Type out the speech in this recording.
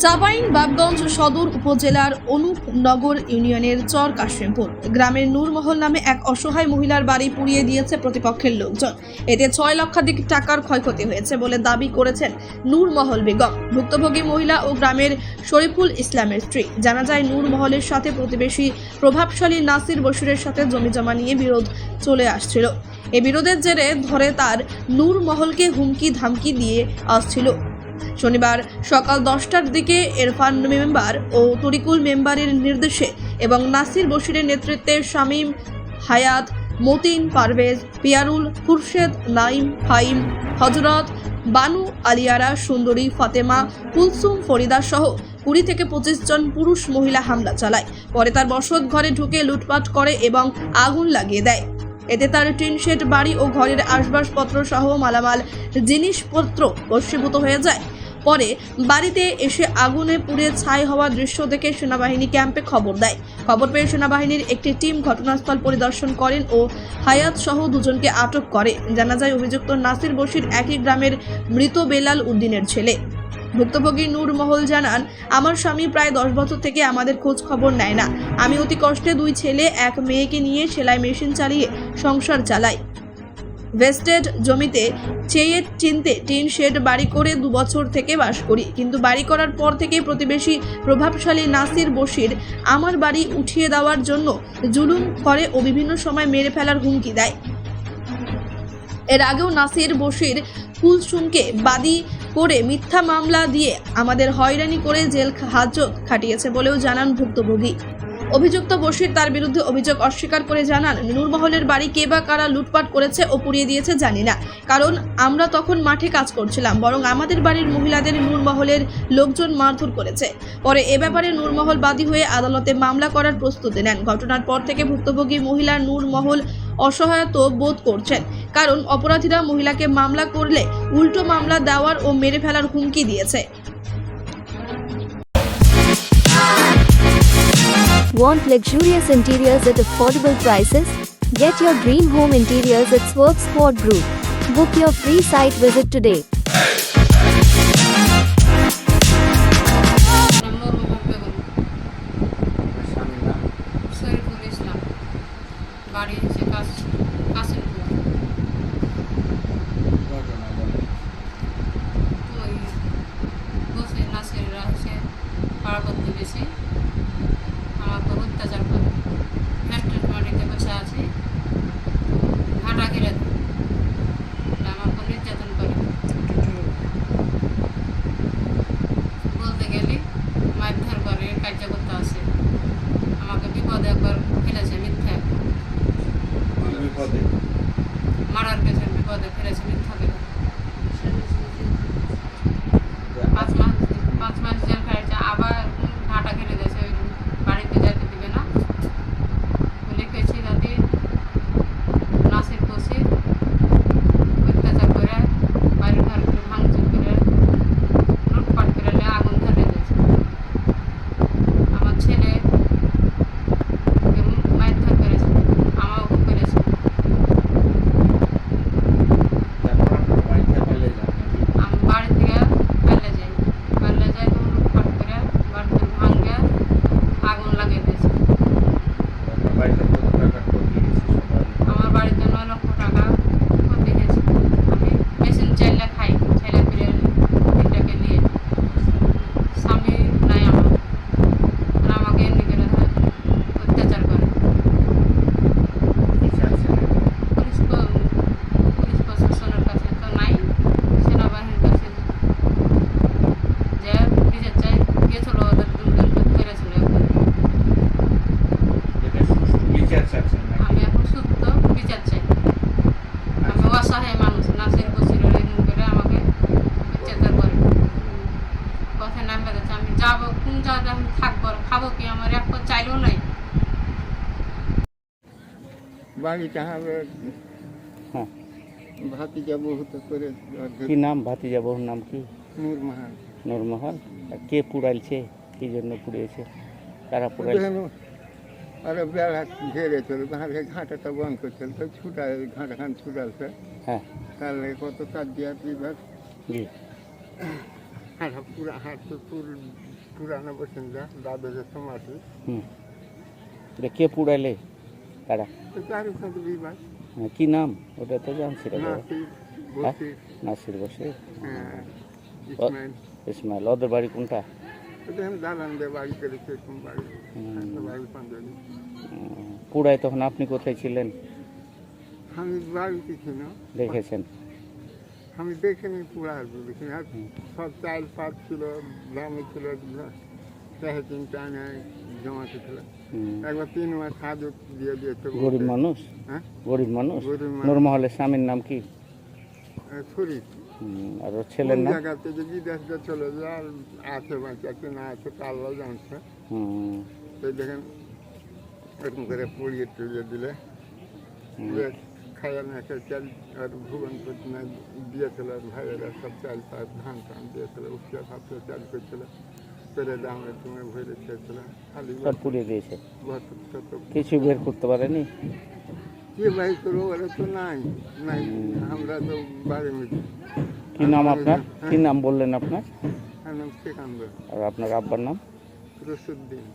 চাঁপাইন বাবগঞ্জ সদর উপজেলার অনুপনগর ইউনিয়নের চর কাশিমপুর গ্রামের নূরমহল নামে এক অসহায় মহিলার বাড়ি পুড়িয়ে দিয়েছে প্রতিপক্ষের লোকজন। এতে 6 লক্ষাধিক টাকার ক্ষয়ক্ষতি হয়েছে বলে দাবি করেছেন নূরমহল বেগম, ভুক্তভোগী মহিলা ও গ্রামের শরীফুল ইসলামের স্ত্রী। জানা যায়, নূরমহলের সাথে প্রতিবেশী প্রভাবশালী নাসির বশিরের সাথে জমিজমা নিয়ে বিরোধ চলে আসছিল। এই বিরোধের জেরে ধরে তার নূরমহলকে হুমকি ধামকি দিয়ে আসছিল। শনিবার সকাল 10টার দিকে ইরফান মেম্বার ও তরিকুল মেম্বারের নির্দেশে এবং নাসির বশিরের নেতৃত্বে শামীম, হায়াত, মতিন, পারভেজ, পিয়ারুল, খুরশেদ, নাইম, ফাইম, হজরত, বানু, আলিয়ারা, সুন্দরী, ফাতেমা, কুলসুম, ফরিদা সহ 20 থেকে 25 জন পুরুষ মহিলা হামলা চালায়। পরে তার বসত ঘরে ঢুকে লুটপাট করে এবং আগুন লাগিয়ে দেয়। এতে তার টিন শেড বাড়ি ও ঘরের আসবাবপত্র সহ মালামাল জিনিসপত্র ভস্মীভূত হয়ে যায়। পরে বাড়িতে এসে আগুনে পুড়ে ছাই হওয়া দৃশ্য দেখে সেনাবাহিনী ক্যাম্পে খবর দেয়। খবর পেয়ে সেনাবাহিনীর একটি টিম ঘটনাস্থল পরিদর্শন করেন ও হায়াত সহ দুজনকে আটক করে। জানা যায়, অভিযুক্ত নাসির বশির একই গ্রামের মৃত বেলাল উদ্দিনের ছেলে। ভুক্তভোগী নূরমহল জানান, আমার স্বামী প্রায় 10 বছর থেকে আমাদের খোঁজ খবর নেয় না। আমি অতি কষ্টে 2 ছেলে 1 মেয়েকে নিয়ে সেলাই মেশিন চালিয়ে সংসার চালাই। ভেস্টেড জমিতে চেয়ে চিনতে টিন শেড বাড়ি করে 2 বছর থেকে বাস করি, কিন্তু বাড়ি করার পর থেকে প্রতিবেশী প্রভাবশালী নাসির বশির আমার বাড়ি উঠিয়ে দেওয়ার জন্য জুলুম করে ও বিভিন্ন সময় মেরে ফেলার হুমকি দেয়। এর আগেও নাসির বশির কুলসুমকে বাদী করে মিথ্যা মামলা দিয়ে আমাদের হয়রানি করে জেল হাজত খাটিয়েছে বলেও জানান ভুক্তভোগী। অভিযুক্ত বশির তার বিরুদ্ধে অভিযোগ অস্বীকার করে জানান, নূরমহলের বাড়ি কে বা কারা লুটপাট করেছে ও পুড়িয়ে দিয়েছে জানি না, কারণ আমরা তখন মাঠে কাজ করছিলাম। বরং আমাদের বাড়ির মহিলাদের নূরমহলের লোকজন মারধর করেছে। পরে এ ব্যাপারে নূরমহল বাদী হয়ে আদালতে মামলা করার প্রস্তুতি নেন। ঘটনার পর থেকে ভুক্তভোগী মহিলা নূরমহল অসহায়তা বোধ করছেন, কারণ অপরাধীরা মহিলাকে মামলা করলে উল্টো মামলা দেওয়ার ও মেরে ফেলার হুমকি দিয়েছে। Want luxurious interiors at affordable prices? Get your dream home interiors at Swerve Squad Group. Book your free site visit today. Shariful Islam, বাড়ি হচ্ছে কাশিমপুর। ওই বসে নাসিররা হচ্ছে পাড়া প্রতিবেশী আমার উপর অত্যাচার করে। ফ্যাক্টরি মাটিতে বসে আছি, ঘাটা ঘিরে দেয়, আমার উপর নির্যাতন করে। বলতে গেলে মারধর করে, কার্য করতে আসে। আমাকে বিপদে একবার ফেলেছে মিথ্যা, মারার পেছনে বিপদে ফেলেছে মিথ্যা করে। 5 মাস জেল খাইছে, আবার ঘাটা ঘিরে দিয়েছে, বাড়িতে যেতে দিবে না। লিখেছি যাতে নাসির বশির অত্যাচার করে বাড়ির ঘরগুলো ভাঙচুর করে লুটপাট করে আগুন ধরে দিয়েছে। আমার ছেলে মারধর করেছে, আমাকেও করেছে। আমি বাড়ি থেকে পালিয়ে যাই, তো লুটপাট করে বাড়িতে ভাঙে আগুন লাগিয়ে দিয়েছে। আমার বাড়িতে 9 লক্ষ টাকা ক্ষতি হয়েছে। আমি মেশিন চাইলে খাই, ছেলে ফিরে তিনটাকে নিয়ে। স্বামী নাই আমার, আর আমাকে এমনি করে অত্যাচার করে। পুলিশ প্রশাসনের কাছে তো নাই, সেনাবাহিনীর কাছে যে বিচার চাই গিয়েছিল, ওদের দুজনকে ধরেছিল। আমি এখন সুস্থ বিচার চাই। আমি অসহায় মানুষ, নাসির বশিরের এরকম করে আমাকে অত্যাচার করে। পথে নামে গেছে, আমি যাবো কোন জায়গায়, আমি থাকবো খাবো কি, আমার এক পথ চাইলেও নাই। বাড়িটা হবে হ্যাঁ, ভাতিজা বহুত করে কি নাম ভাতিজা বহুর নাম কি? নূরমহল। নূরমহল। আর কে পুড়াইছে, কি জন্য পুড়িয়েছে, কারা পুড়াইছে? আরে বেড়া ঘেরেছিল, ঘাটাটা বন্ধ করছিল, তো ছুটাই ঘাটাখান ছুটালছে। হ্যাঁ, তাহলে কত কাজ দিয়া বিভাগ জি। পুরানো বাসিন্দা দাদা যে সমাধি হুম, এটা কে পুড়াইলে তারা? তার ওখানে বিবাহ কি নাম ওটা তো জানছি রে বাবা। নাসির বসির নাসির বসে, ইসমাইল ইসমাইল। ওদের বাড়ি কোনটা? ওটা আমি দালান দিয়ে বাড়ি করেছি এরকম বাড়ি একটা বাড়ি পাঞ্জাবি পুড়াই তখন আপনি কোথায় ছিলেন? আমি বাড়িতে ছিল দেখেছেন? আমি দেখিনি পুরা দেখিনি আর সব চাল পাত ছিল গ্রামে ছিল চাহিদিন টানায় জমাতে ছিল হুম, একবার 3 মাস হাজত দিয়ে দিয়েছে গরিব মানুষ, হ্যাঁ গরিব মানুষ। গরিব মানুষ। নূরমহলের স্বামীর নাম কি? ছুরি আর ওর ছেলের নাম? জায়গা থেকে বিদেশে চলে যায় আর আছে বাঁচাচ্ছে না আছে আল্লাহ জানছে হুম, তো দেখেন এরকম করে পুড়িয়ে টুড়িয়ে দিলে খাইয়া না খেয়ে চাল আর ভুবন না দিয়েছিল ভাইয়েরা সব চাল পাত ধান টান দিয়েছিল উঠিয়া ভাবতে চাল করছিল পেরে দামে তুমি ভরে খেয়েছিল খালি সব পুড়িয়ে দিয়েছে, কত কিছু বের করতে পারেনি। কি ভাই করবো ওরা তো নাই নাই আমরা তো বাড়ি মিটি কি নাম আপনার? কি নাম বললেন আপনার? সেখান আর আপনার আব্বার নাম? রসুদ্দিন